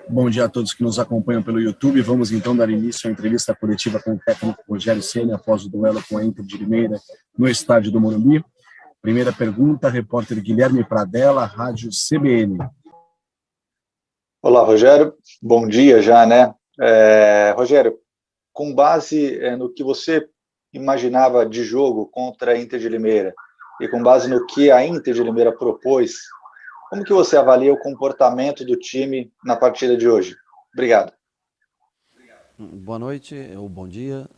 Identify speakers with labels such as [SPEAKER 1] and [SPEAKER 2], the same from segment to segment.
[SPEAKER 1] Bom dia a todos que nos acompanham pelo YouTube. Vamos então dar início à entrevista coletiva com o técnico Rogério Ceni após o duelo com a Inter de Limeira no estádio do Morumbi. Primeira pergunta, repórter Guilherme Pradella, Rádio CBN.
[SPEAKER 2] Olá, Rogério. Bom dia já, né? Rogério, com base no que você imaginava de jogo contra a Inter de Limeira e com base no que a Inter de Limeira propôs, como que você avalia o comportamento do time na partida de hoje? Obrigado.
[SPEAKER 3] Boa noite, ou bom dia.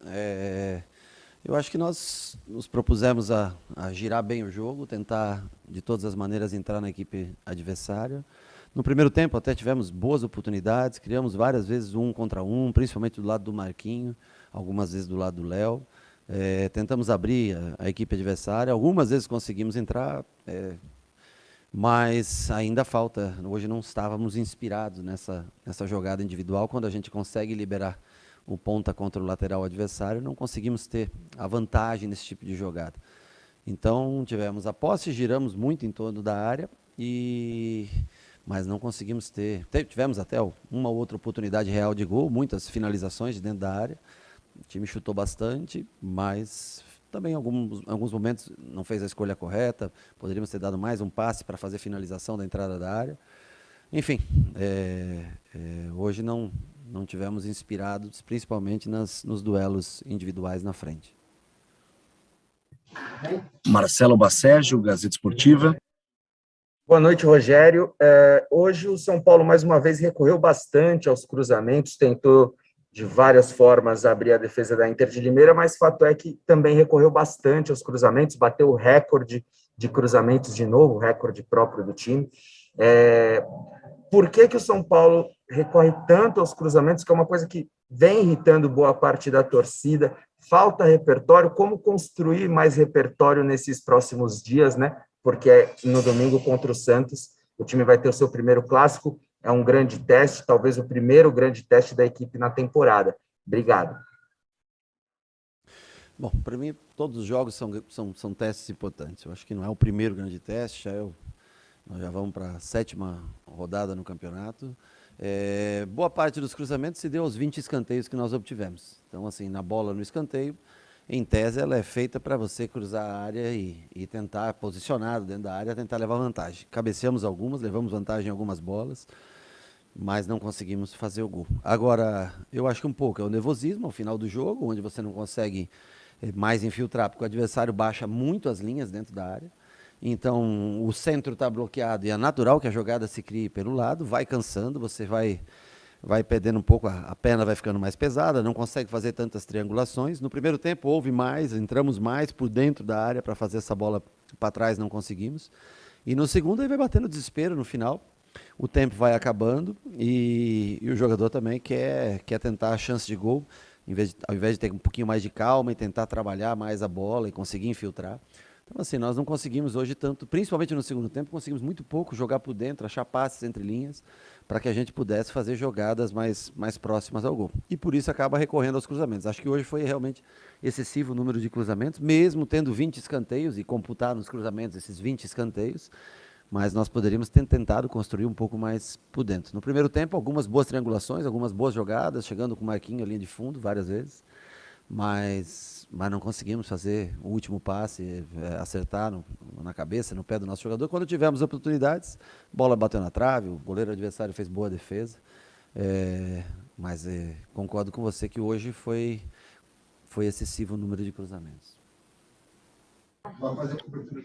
[SPEAKER 3] Eu acho que nós nos propusemos a girar bem o jogo, tentar de todas as maneiras entrar na equipe adversária. No primeiro tempo até tivemos boas oportunidades, criamos várias vezes 1 contra 1, principalmente do lado do Marquinho, algumas vezes do lado do Léo. Tentamos abrir a equipe adversária, algumas vezes conseguimos entrar, mas ainda falta. Hoje não estávamos inspirados nessa jogada individual. Quando a gente consegue liberar o ponta contra o lateral adversário, não conseguimos ter a vantagem nesse tipo de jogada. Então tivemos a posse, giramos muito em torno da área, mas não conseguimos ter. Tivemos até uma ou outra oportunidade real de gol, muitas finalizações de dentro da área. O time chutou bastante, mas também em alguns momentos não fez a escolha correta. Poderíamos ter dado mais um passe para fazer finalização da entrada da área. Enfim, hoje não tivemos inspirados, principalmente nos duelos individuais na frente.
[SPEAKER 1] Marcelo Bassérgio, Gazeta Esportiva.
[SPEAKER 4] Boa noite, Rogério. Hoje o São Paulo, mais uma vez, recorreu bastante aos cruzamentos, tentou de várias formas abrir a defesa da Inter de Limeira, mas fato é que também recorreu bastante aos cruzamentos, bateu o recorde de cruzamentos de novo, o recorde próprio do time. Por que o São Paulo recorre tanto aos cruzamentos, que é uma coisa que vem irritando boa parte da torcida? Falta repertório, como construir mais repertório nesses próximos dias, né? Porque no domingo contra o Santos, o time vai ter o seu primeiro clássico, é um grande teste, talvez o primeiro grande teste da equipe na temporada. Obrigado.
[SPEAKER 3] Bom, para mim, todos os jogos são testes importantes. Eu acho que não é o primeiro grande teste, nós já vamos para a 7ª rodada no campeonato. Boa parte dos cruzamentos se deu aos 20 escanteios que nós obtivemos. Então, assim, na bola no escanteio, em tese, ela é feita para você cruzar a área e tentar, posicionado dentro da área, tentar levar vantagem. Cabeceamos algumas, levamos vantagem em algumas bolas, mas não conseguimos fazer o gol. Agora, eu acho que um pouco é o nervosismo ao final do jogo, onde você não consegue mais infiltrar, porque o adversário baixa muito as linhas dentro da área. Então, o centro está bloqueado e é natural que a jogada se crie pelo lado, vai cansando, você vai perdendo um pouco, a perna vai ficando mais pesada, não consegue fazer tantas triangulações. No primeiro tempo houve mais, entramos mais por dentro da área para fazer essa bola para trás, não conseguimos. E no segundo aí vai batendo desespero no final, o tempo vai acabando e o jogador também quer tentar a chance de gol, ao invés de ter um pouquinho mais de calma e tentar trabalhar mais a bola e conseguir infiltrar. Então, assim, nós não conseguimos hoje tanto, principalmente no segundo tempo, conseguimos muito pouco jogar por dentro, achar passes entre linhas, para que a gente pudesse fazer jogadas mais próximas ao gol. E por isso acaba recorrendo aos cruzamentos. Acho que hoje foi realmente excessivo o número de cruzamentos, mesmo tendo 20 escanteios e computar nos cruzamentos esses 20 escanteios, mas nós poderíamos ter tentado construir um pouco mais por dentro. No primeiro tempo, algumas boas triangulações, algumas boas jogadas, chegando com o Marquinho à linha de fundo várias vezes, mas não conseguimos fazer o último passe, acertar na cabeça, no pé do nosso jogador. Quando tivemos oportunidades, a bola bateu na trave, o goleiro adversário fez boa defesa, mas concordo com você que hoje foi excessivo o número de cruzamentos.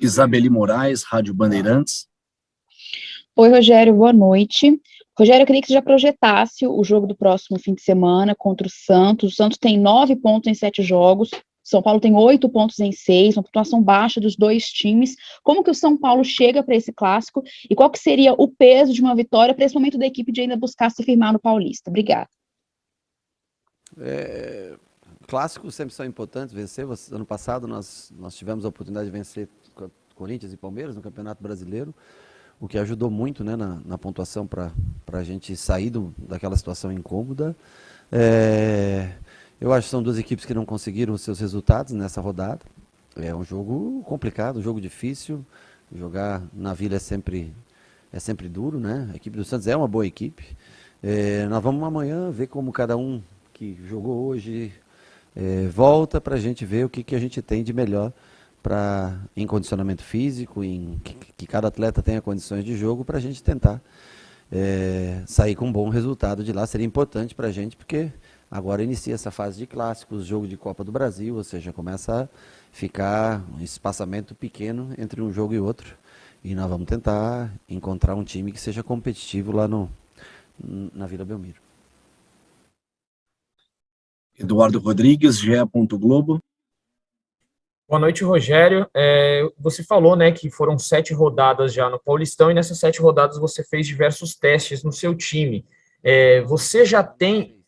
[SPEAKER 1] Isabeli Moraes, Rádio Bandeirantes.
[SPEAKER 5] Oi, Rogério, boa noite. Rogério, eu queria que você já projetasse o jogo do próximo fim de semana contra o Santos. O Santos tem 9 pontos em 7 jogos, São Paulo tem 8 pontos em 6, uma pontuação baixa dos dois times. Como que o São Paulo chega para esse clássico e qual que seria o peso de uma vitória para esse momento da equipe de ainda buscar se firmar no Paulista? Obrigada.
[SPEAKER 3] Clássicos sempre são importantes, vencer. Ano passado nós tivemos a oportunidade de vencer Corinthians e Palmeiras no Campeonato Brasileiro, o que ajudou muito, né, na pontuação para a gente sair daquela situação incômoda. Eu acho que são duas equipes que não conseguiram os seus resultados nessa rodada. É um jogo complicado, um jogo difícil. Jogar na Vila é sempre é sempre duro, né? A equipe do Santos é uma boa equipe. Nós vamos amanhã ver como cada um que jogou hoje volta para a gente ver o que a gente tem de melhor em condicionamento físico, que cada atleta tenha condições de jogo para a gente tentar sair com um bom resultado de lá. Seria importante para a gente, porque agora inicia essa fase de clássicos, jogo de Copa do Brasil, ou seja, começa a ficar um espaçamento pequeno entre um jogo e outro. E nós vamos tentar encontrar um time que seja competitivo lá na Vila Belmiro.
[SPEAKER 1] Eduardo Rodrigues, GE. Globo.
[SPEAKER 6] Boa noite, Rogério. Você falou, né, que foram 7 rodadas já no Paulistão e nessas 7 rodadas você fez diversos testes no seu time. Você já tem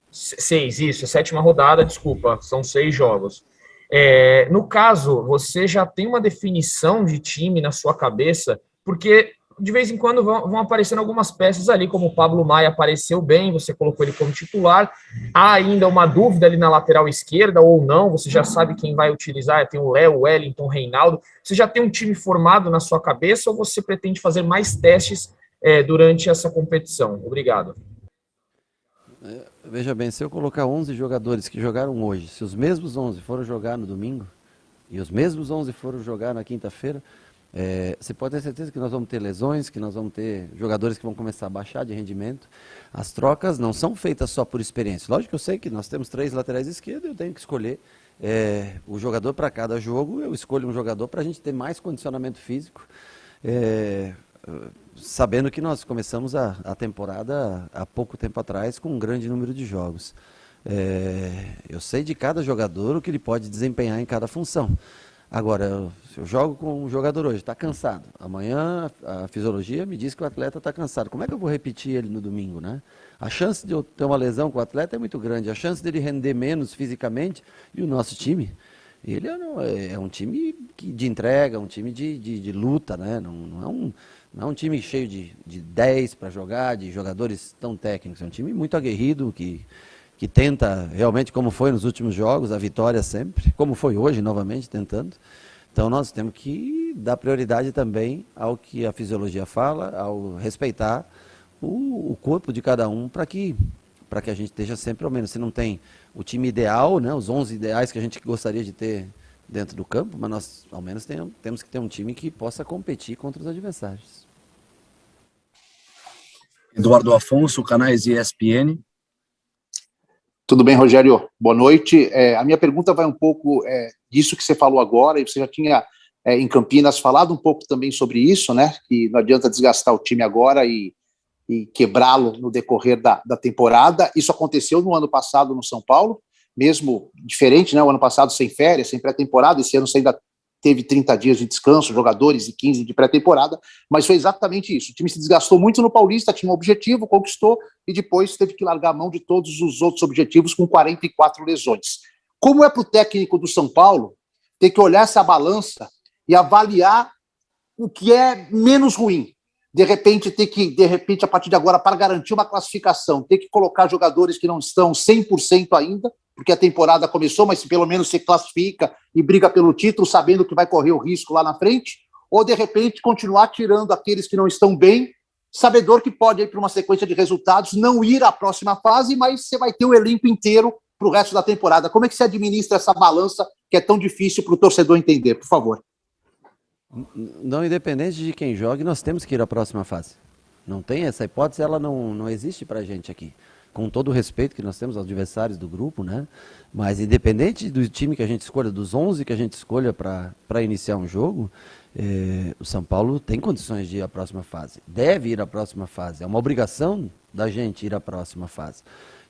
[SPEAKER 6] 6, isso, a 7ª rodada, desculpa, são 6 jogos. No caso, você já tem uma definição de time na sua cabeça, porque de vez em quando vão aparecendo algumas peças ali, como o Pablo Maia apareceu bem, você colocou ele como titular, há ainda uma dúvida ali na lateral esquerda ou não, você já sabe quem vai utilizar, tem o Léo, o Wellington, o Reinaldo, você já tem um time formado na sua cabeça ou você pretende fazer mais testes durante essa competição? Obrigado.
[SPEAKER 3] Veja bem, se eu colocar 11 jogadores que jogaram hoje, se os mesmos 11 foram jogar no domingo e os mesmos 11 foram jogar na quinta-feira, você pode ter certeza que nós vamos ter lesões, que nós vamos ter jogadores que vão começar a baixar de rendimento. As trocas não são feitas só por experiência. Lógico que eu sei que nós temos 3 laterais esquerdos, eu tenho que escolher o jogador para cada jogo, eu escolho um jogador para a gente ter mais condicionamento físico, sabendo que nós começamos a temporada há pouco tempo atrás com um grande número de jogos. Eu sei de cada jogador o que ele pode desempenhar em cada função. Agora, se eu jogo com um jogador hoje, está cansado, amanhã a fisiologia me diz que o atleta está cansado, como é que eu vou repetir ele no domingo, né? A chance de eu ter uma lesão com o atleta é muito grande, a chance dele render menos fisicamente, e o nosso time, ele é um time de entrega, um time de luta, né? Não é um time cheio de 10 para jogar, de jogadores tão técnicos, é um time muito aguerrido, que tenta realmente, como foi nos últimos jogos, a vitória sempre, como foi hoje, novamente, tentando. Então nós temos que dar prioridade também ao que a fisiologia fala, ao respeitar o corpo de cada um, para que a gente esteja sempre, ao menos, se não tem o time ideal, né, os 11 ideais que a gente gostaria de ter dentro do campo, mas nós, ao menos, temos que ter um time que possa competir contra os adversários.
[SPEAKER 1] Eduardo Afonso, canais ESPN.
[SPEAKER 7] Tudo bem, Rogério? Boa noite. A minha pergunta vai um pouco disso que você falou agora, e você já tinha, em Campinas, falado um pouco também sobre isso, né? Que não adianta desgastar o time agora e quebrá-lo no decorrer da temporada. Isso aconteceu no ano passado no São Paulo, mesmo diferente, né? O ano passado sem férias, sem pré-temporada, esse ano você ainda teve 30 dias de descanso, jogadores e 15 de pré-temporada, mas foi exatamente isso. O time se desgastou muito no Paulista, tinha um objetivo, conquistou, e depois teve que largar a mão de todos os outros objetivos com 44 lesões. Como é para o técnico do São Paulo ter que olhar essa balança e avaliar o que é menos ruim? De repente, a partir de agora, para garantir uma classificação, ter que colocar jogadores que não estão 100% ainda, porque a temporada começou, mas pelo menos se classifica e briga pelo título, sabendo que vai correr o risco lá na frente, ou de repente continuar tirando aqueles que não estão bem, sabedor que pode ir para uma sequência de resultados, não ir à próxima fase, mas você vai ter o elenco inteiro para o resto da temporada. Como é que você administra essa balança que é tão difícil para o torcedor entender, por favor?
[SPEAKER 3] Não, independente de quem jogue, nós temos que ir à próxima fase. Não tem essa hipótese, ela não existe para a gente aqui. Com todo o respeito que nós temos aos adversários do grupo, né? Mas independente do time que a gente escolha, dos 11 que a gente escolha para iniciar um jogo, o São Paulo tem condições de ir à próxima fase. Deve ir à próxima fase. É uma obrigação da gente ir à próxima fase.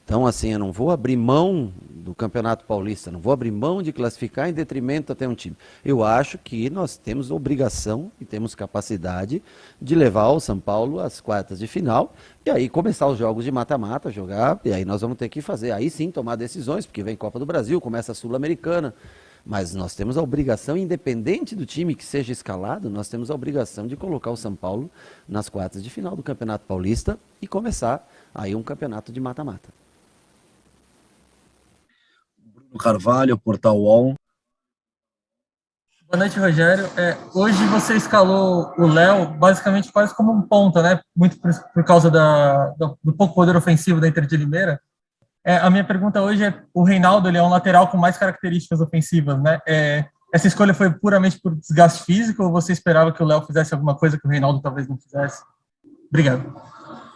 [SPEAKER 3] Então, assim, eu não vou abrir mão do Campeonato Paulista, não vou abrir mão de classificar em detrimento até um time. Eu acho que nós temos obrigação e temos capacidade de levar o São Paulo às quartas de final e aí começar os jogos de mata-mata, jogar, e aí nós vamos ter que fazer, aí sim tomar decisões, porque vem Copa do Brasil, começa a Sul-Americana, mas nós temos a obrigação, independente do time que seja escalado, nós temos a obrigação de colocar o São Paulo nas quartas de final do Campeonato Paulista e começar aí um campeonato de mata-mata.
[SPEAKER 1] Carvalho, Portal UOL.
[SPEAKER 8] Boa noite, Rogério. Hoje você escalou o Léo basicamente quase como um ponta, né? Muito por causa do pouco poder ofensivo da Inter de Limeira. A minha pergunta hoje é: o Reinaldo, ele é um lateral com mais características ofensivas, né? Essa escolha foi puramente por desgaste físico ou você esperava que o Léo fizesse alguma coisa que o Reinaldo talvez não fizesse? Obrigado.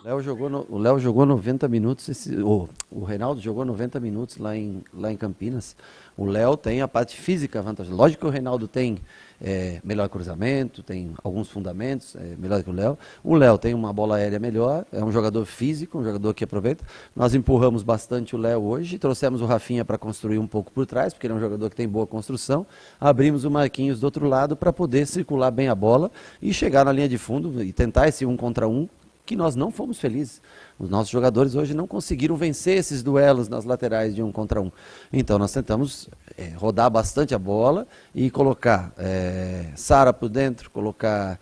[SPEAKER 3] O Léo jogou 90 minutos, o Reinaldo jogou 90 minutos lá em Campinas. O Léo tem a parte física vantajosa. Lógico que o Reinaldo tem melhor cruzamento, tem alguns fundamentos, melhor que o Léo. O Léo tem uma bola aérea melhor, é um jogador físico, um jogador que aproveita. Nós empurramos bastante o Léo hoje, trouxemos o Rafinha para construir um pouco por trás, porque ele é um jogador que tem boa construção. Abrimos o Marquinhos do outro lado para poder circular bem a bola e chegar na linha de fundo e tentar esse 1 contra 1, que nós não fomos felizes. Os nossos jogadores hoje não conseguiram vencer esses duelos nas laterais de 1 contra 1. Então nós tentamos rodar bastante a bola e colocar Sara por dentro, colocar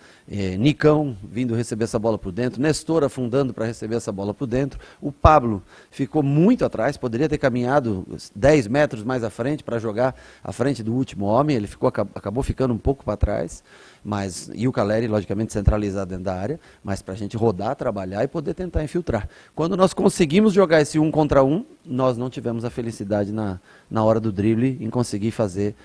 [SPEAKER 3] Nicão vindo receber essa bola por dentro, Nestor afundando para receber essa bola por dentro. O Pablo ficou muito atrás, poderia ter caminhado 10 metros mais à frente para jogar à frente do último homem, ele acabou ficando um pouco para trás. E o Caleri, logicamente, centralizado dentro da área, mas para a gente rodar, trabalhar e poder tentar infiltrar. Quando nós conseguimos jogar esse 1 contra 1, nós não tivemos a felicidade na hora do drible em conseguir fazer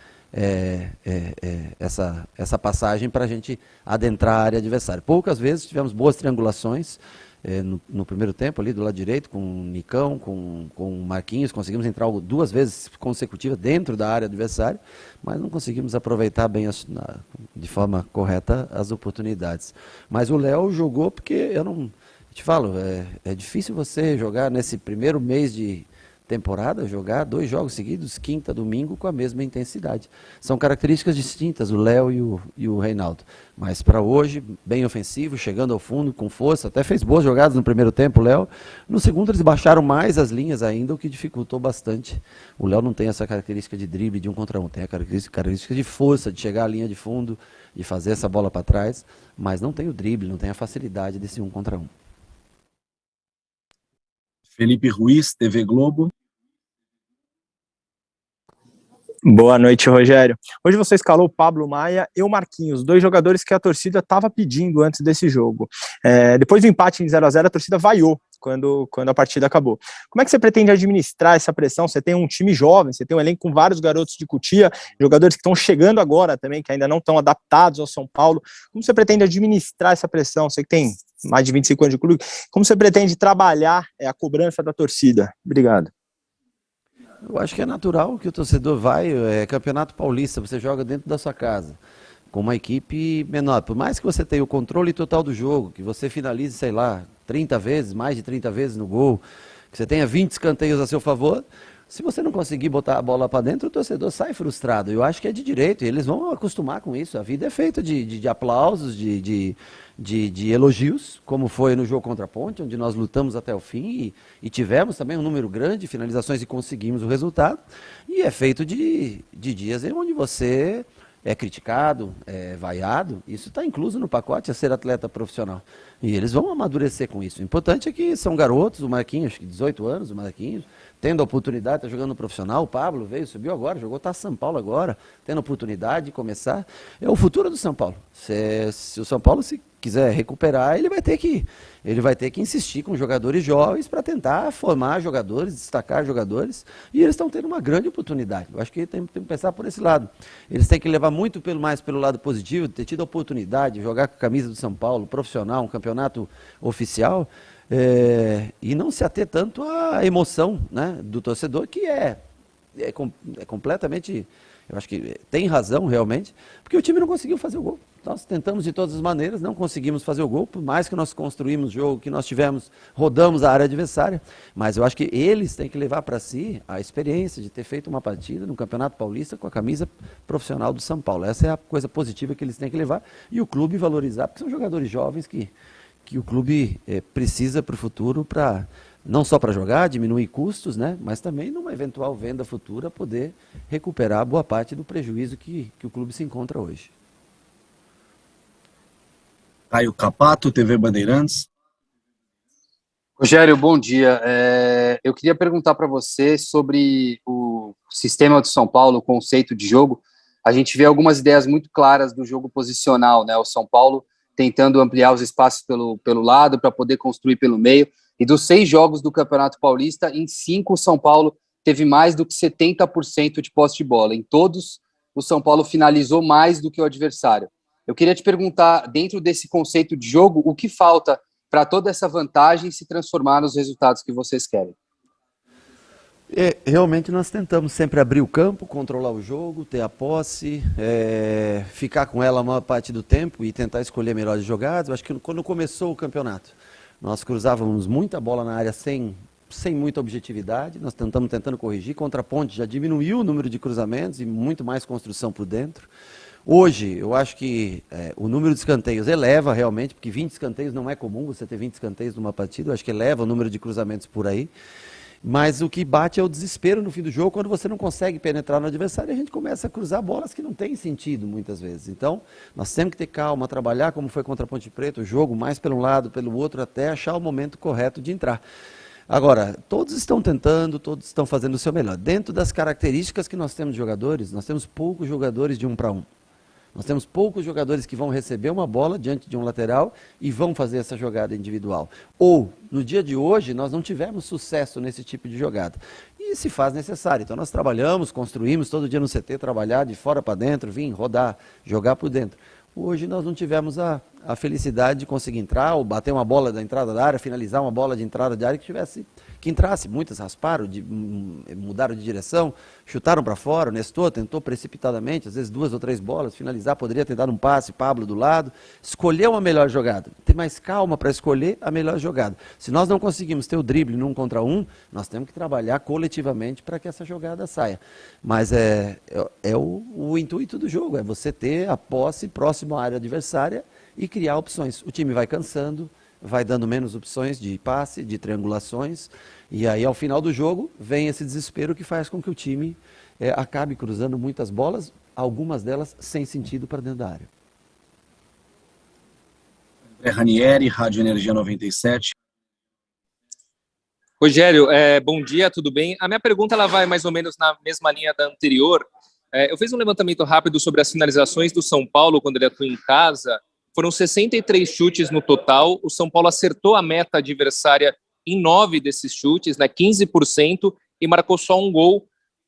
[SPEAKER 3] essa passagem para a gente adentrar a área adversária. Poucas vezes tivemos boas triangulações, no primeiro tempo ali do lado direito, com o Nicão, com o Marquinhos, conseguimos entrar 2 vezes consecutivas dentro da área adversária, mas não conseguimos aproveitar bem de forma correta as oportunidades. Mas o Léo jogou porque eu não te falo, é difícil você jogar nesse primeiro mês de temporada, jogar 2 jogos seguidos, quinta, domingo, com a mesma intensidade. São características distintas, o Léo e o Reinaldo. Mas para hoje, bem ofensivo, chegando ao fundo, com força, até fez boas jogadas no primeiro tempo, o Léo. No segundo eles baixaram mais as linhas ainda, o que dificultou bastante. O Léo não tem essa característica de drible de 1 contra 1, tem a característica de força, de chegar à linha de fundo, de fazer essa bola para trás, mas não tem o drible, não tem a facilidade desse 1 contra 1.
[SPEAKER 1] Felipe Ruiz, TV Globo.
[SPEAKER 9] Boa noite, Rogério. Hoje você escalou o Pablo Maia e o Marquinhos, 2 jogadores que a torcida estava pedindo antes desse jogo. Depois do empate em 0-0, a torcida vaiou quando a partida acabou. Como é que você pretende administrar essa pressão? Você tem um time jovem, você tem um elenco com vários garotos de Cotia, jogadores que estão chegando agora também, que ainda não estão adaptados ao São Paulo. Como você pretende administrar essa pressão? Você que tem mais de 25 anos de clube, como você pretende trabalhar a cobrança da torcida? Obrigado.
[SPEAKER 3] Eu acho que é natural que o torcedor Campeonato Paulista, você joga dentro da sua casa, com uma equipe menor. Por mais que você tenha o controle total do jogo, que você finalize, 30 vezes, mais de 30 vezes no gol, que você tenha 20 escanteios a seu favor, se você não conseguir botar a bola para dentro, o torcedor sai frustrado. Eu acho que é de direito, e eles vão acostumar com isso. A vida é feita de aplausos, de elogios, como foi no jogo contra a Ponte, onde nós lutamos até o fim e tivemos também um número grande de finalizações e conseguimos o resultado. E é feito de dias em onde você é criticado, é vaiado, isso está incluso no pacote a ser atleta profissional. E eles vão amadurecer com isso. O importante é que são garotos, o Marquinhos, acho que 18 anos, o Marquinhos, tendo a oportunidade, está jogando no profissional, o Pablo subiu agora, jogou São Paulo agora, tendo a oportunidade de começar. É o futuro do São Paulo. Se o São Paulo se quiser recuperar, ele vai ter que insistir com jogadores jovens para tentar formar jogadores, destacar jogadores, e eles estão tendo uma grande oportunidade. Eu acho que tem que pensar por esse lado. Eles têm que levar muito mais pelo lado positivo, ter tido a oportunidade de jogar com a camisa do São Paulo, profissional, um campeonato oficial, e não se ater tanto à emoção, né, do torcedor, que é completamente... Eu acho que tem razão, realmente, porque o time não conseguiu fazer o gol. Nós tentamos de todas as maneiras, não conseguimos fazer o gol, por mais que nós construímos o jogo, que nós rodamos a área adversária, mas eu acho que eles têm que levar para si a experiência de ter feito uma partida no Campeonato Paulista com a camisa profissional do São Paulo. Essa é a coisa positiva que eles têm que levar, e o clube valorizar, porque são jogadores jovens que o clube precisa para o futuro, não só para jogar, diminuir custos, né, mas também numa eventual venda futura poder recuperar boa parte do prejuízo que o clube se encontra hoje.
[SPEAKER 1] Caio Capato, TV Bandeirantes.
[SPEAKER 10] Rogério, bom dia. Eu queria perguntar para você sobre o sistema do São Paulo, o conceito de jogo. a gente vê algumas ideias muito claras do jogo posicional, né? O São Paulo tentando ampliar os espaços pelo lado para poder construir pelo meio. E dos 6 jogos do Campeonato Paulista, em 5 o São Paulo teve mais do que 70% de posse de bola. Em todos, o São Paulo finalizou mais do que o adversário. Eu queria te perguntar, dentro desse conceito de jogo, o que falta para toda essa vantagem se transformar nos resultados que vocês querem?
[SPEAKER 3] Realmente nós tentamos sempre abrir o campo, controlar o jogo, ter a posse, ficar com ela a maior parte do tempo e tentar escolher melhores jogadas. Eu acho que quando começou o campeonato, nós cruzávamos muita bola na área sem muita objetividade. Nós tentando corrigir. Contra a Ponte já diminuiu o número de cruzamentos e muito mais construção por dentro. Hoje, eu acho que o número de escanteios eleva realmente, porque 20 escanteios não é comum você ter 20 escanteios numa partida. Eu acho que eleva o número de cruzamentos por aí. Mas o que bate é o desespero no fim do jogo, quando você não consegue penetrar no adversário, a gente começa a cruzar bolas que não tem sentido muitas vezes. Então, nós temos que ter calma, trabalhar como foi contra a Ponte Preta, o jogo mais pelo um lado, pelo outro, até achar o momento correto de entrar. Agora, todos estão tentando, todos estão fazendo o seu melhor. Dentro das características que nós temos de jogadores, nós temos poucos jogadores de 1 para 1. Nós temos poucos jogadores que vão receber uma bola diante de um lateral e vão fazer essa jogada individual. Ou, no dia de hoje, nós não tivemos sucesso nesse tipo de jogada. E se faz necessário. Então nós trabalhamos, construímos todo dia no CT, trabalhar de fora para dentro, vir, rodar, jogar por dentro. Hoje nós não tivemos a felicidade de conseguir entrar, ou bater uma bola da entrada da área, finalizar uma bola de entrada de área que entrasse. Muitas rasparam, mudaram de direção, chutaram para fora. O Nestor tentou precipitadamente, às vezes 2 ou 3 bolas, finalizar, poderia ter dado um passe, Pablo do lado. Escolheu uma melhor jogada, ter mais calma para escolher a melhor jogada. Se nós não conseguimos ter o drible no 1 contra 1, nós temos que trabalhar coletivamente para que essa jogada saia. Mas o intuito do jogo, é você ter a posse próximo à área adversária e criar opções. O time vai cansando, vai dando menos opções de passe, de triangulações, e aí ao final do jogo vem esse desespero que faz com que o time acabe cruzando muitas bolas, algumas delas sem sentido para dentro da área.
[SPEAKER 1] André Ranieri, Rádio Energia 97.
[SPEAKER 11] Rogério, bom dia, tudo bem? A minha pergunta ela vai mais ou menos na mesma linha da anterior. Eu fiz um levantamento rápido sobre as finalizações do São Paulo quando ele atua em casa. Foram 63 chutes no total. O São Paulo acertou a meta adversária em 9 desses chutes, né, 15%, e marcou só um gol,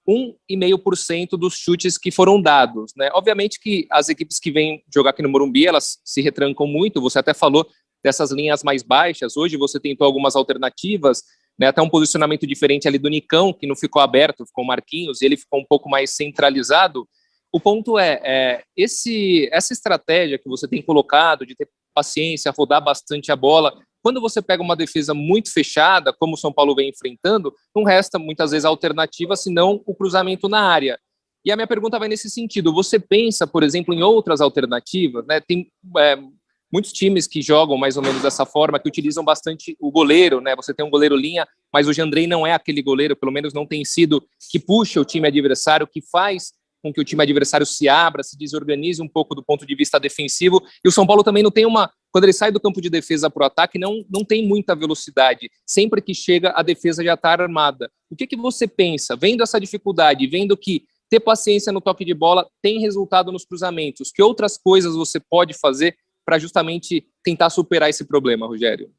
[SPEAKER 11] 1,5% dos chutes que foram dados, né? Obviamente que as equipes que vêm jogar aqui no Morumbi, elas se retrancam muito. Você até falou dessas linhas mais baixas. Hoje você tentou algumas alternativas, né, até um posicionamento diferente ali do Nicão, que não ficou aberto, ficou o Marquinhos, e ele ficou um pouco mais centralizado. O ponto essa estratégia que você tem colocado de ter paciência, rodar bastante a bola, quando você pega uma defesa muito fechada, como o São Paulo vem enfrentando, não resta muitas vezes a alternativa, senão o cruzamento na área. E a minha pergunta vai nesse sentido. Você pensa, por exemplo, em outras alternativas, né? Tem muitos times que jogam mais ou menos dessa forma, que utilizam bastante o goleiro, né? Você tem um goleiro linha, mas o Jandrei não é aquele goleiro, pelo menos não tem sido, que puxa o time adversário, que faz com que o time adversário se abra, se desorganize um pouco do ponto de vista defensivo. E o São Paulo também não tem quando ele sai do campo de defesa para o ataque, não tem muita velocidade. Sempre que chega, a defesa já está armada. O que você pensa, vendo essa dificuldade, vendo que ter paciência no toque de bola tem resultado nos cruzamentos? Que outras coisas você pode fazer para justamente tentar superar esse problema, Rogério?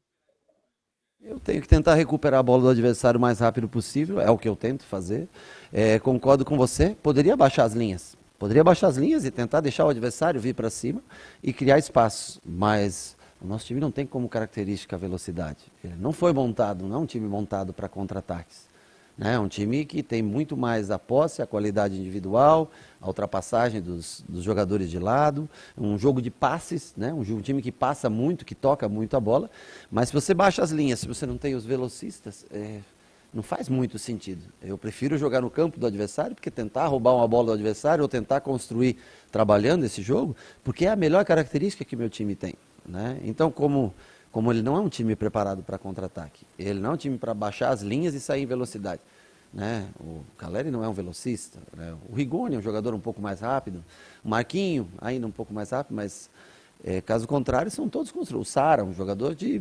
[SPEAKER 3] Eu tenho que tentar recuperar a bola do adversário o mais rápido possível, é o que eu tento fazer. Concordo com você, poderia baixar as linhas. Poderia baixar as linhas e tentar deixar o adversário vir para cima e criar espaço. Mas o nosso time não tem como característica a velocidade. Ele não foi montado, não é um time montado para contra-ataques. É um time que tem muito mais a posse, a qualidade individual, a ultrapassagem dos jogadores de lado, um jogo de passes, né? Um time que passa muito, que toca muito a bola, mas se você baixa as linhas, se você não tem os velocistas, não faz muito sentido. Eu prefiro jogar no campo do adversário, porque tentar roubar uma bola do adversário ou tentar construir trabalhando esse jogo, porque é a melhor característica que meu time tem, né? Então, como ele não é um time preparado para contra-ataque, ele não é um time para baixar as linhas e sair em velocidade, né? O Caleri não é um velocista, né? O Rigoni é um jogador um pouco mais rápido, o Marquinho ainda um pouco mais rápido, mas Caso contrário, são todos construídos. O Sara, um jogador de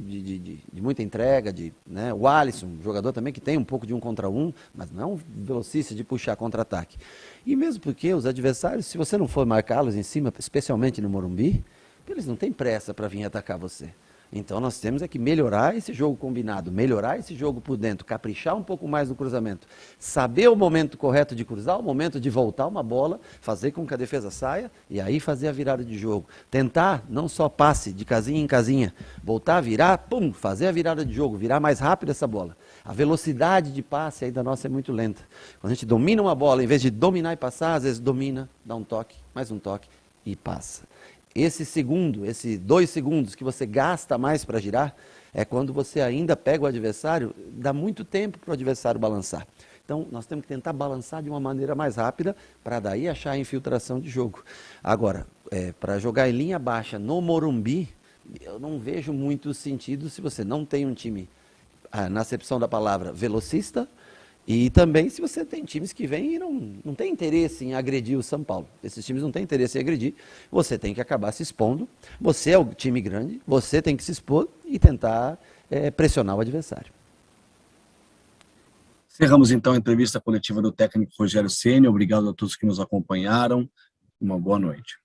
[SPEAKER 3] muita entrega, né? O Alisson, um jogador também que tem um pouco de 1 contra 1, mas não é um velocista de puxar contra-ataque. E mesmo porque os adversários, se você não for marcá-los em cima, especialmente no Morumbi, eles não têm pressa para vir atacar você. Então nós temos que melhorar esse jogo combinado, melhorar esse jogo por dentro, caprichar um pouco mais no cruzamento, saber o momento correto de cruzar, o momento de voltar uma bola, fazer com que a defesa saia e aí fazer a virada de jogo. Tentar não só passe de casinha em casinha, voltar a virar, pum, fazer a virada de jogo, virar mais rápido essa bola. A velocidade de passe aí da nossa é muito lenta. Quando a gente domina uma bola, em vez de dominar e passar, às vezes domina, dá um toque, mais um toque e passa. Esses 2 segundos que você gasta mais para girar, é quando você ainda pega o adversário, dá muito tempo para o adversário balançar. Então, nós temos que tentar balançar de uma maneira mais rápida, para daí achar a infiltração de jogo. Agora, para jogar em linha baixa no Morumbi, eu não vejo muito sentido se você não tem um time, na acepção da palavra, velocista, e também se você tem times que vêm e não tem interesse em agredir o São Paulo. Esses times não têm interesse em agredir, você tem que acabar se expondo. Você é o time grande, você tem que se expor e tentar pressionar o adversário.
[SPEAKER 1] Encerramos então a entrevista coletiva do técnico Rogério Ceni. Obrigado a todos que nos acompanharam. Uma boa noite.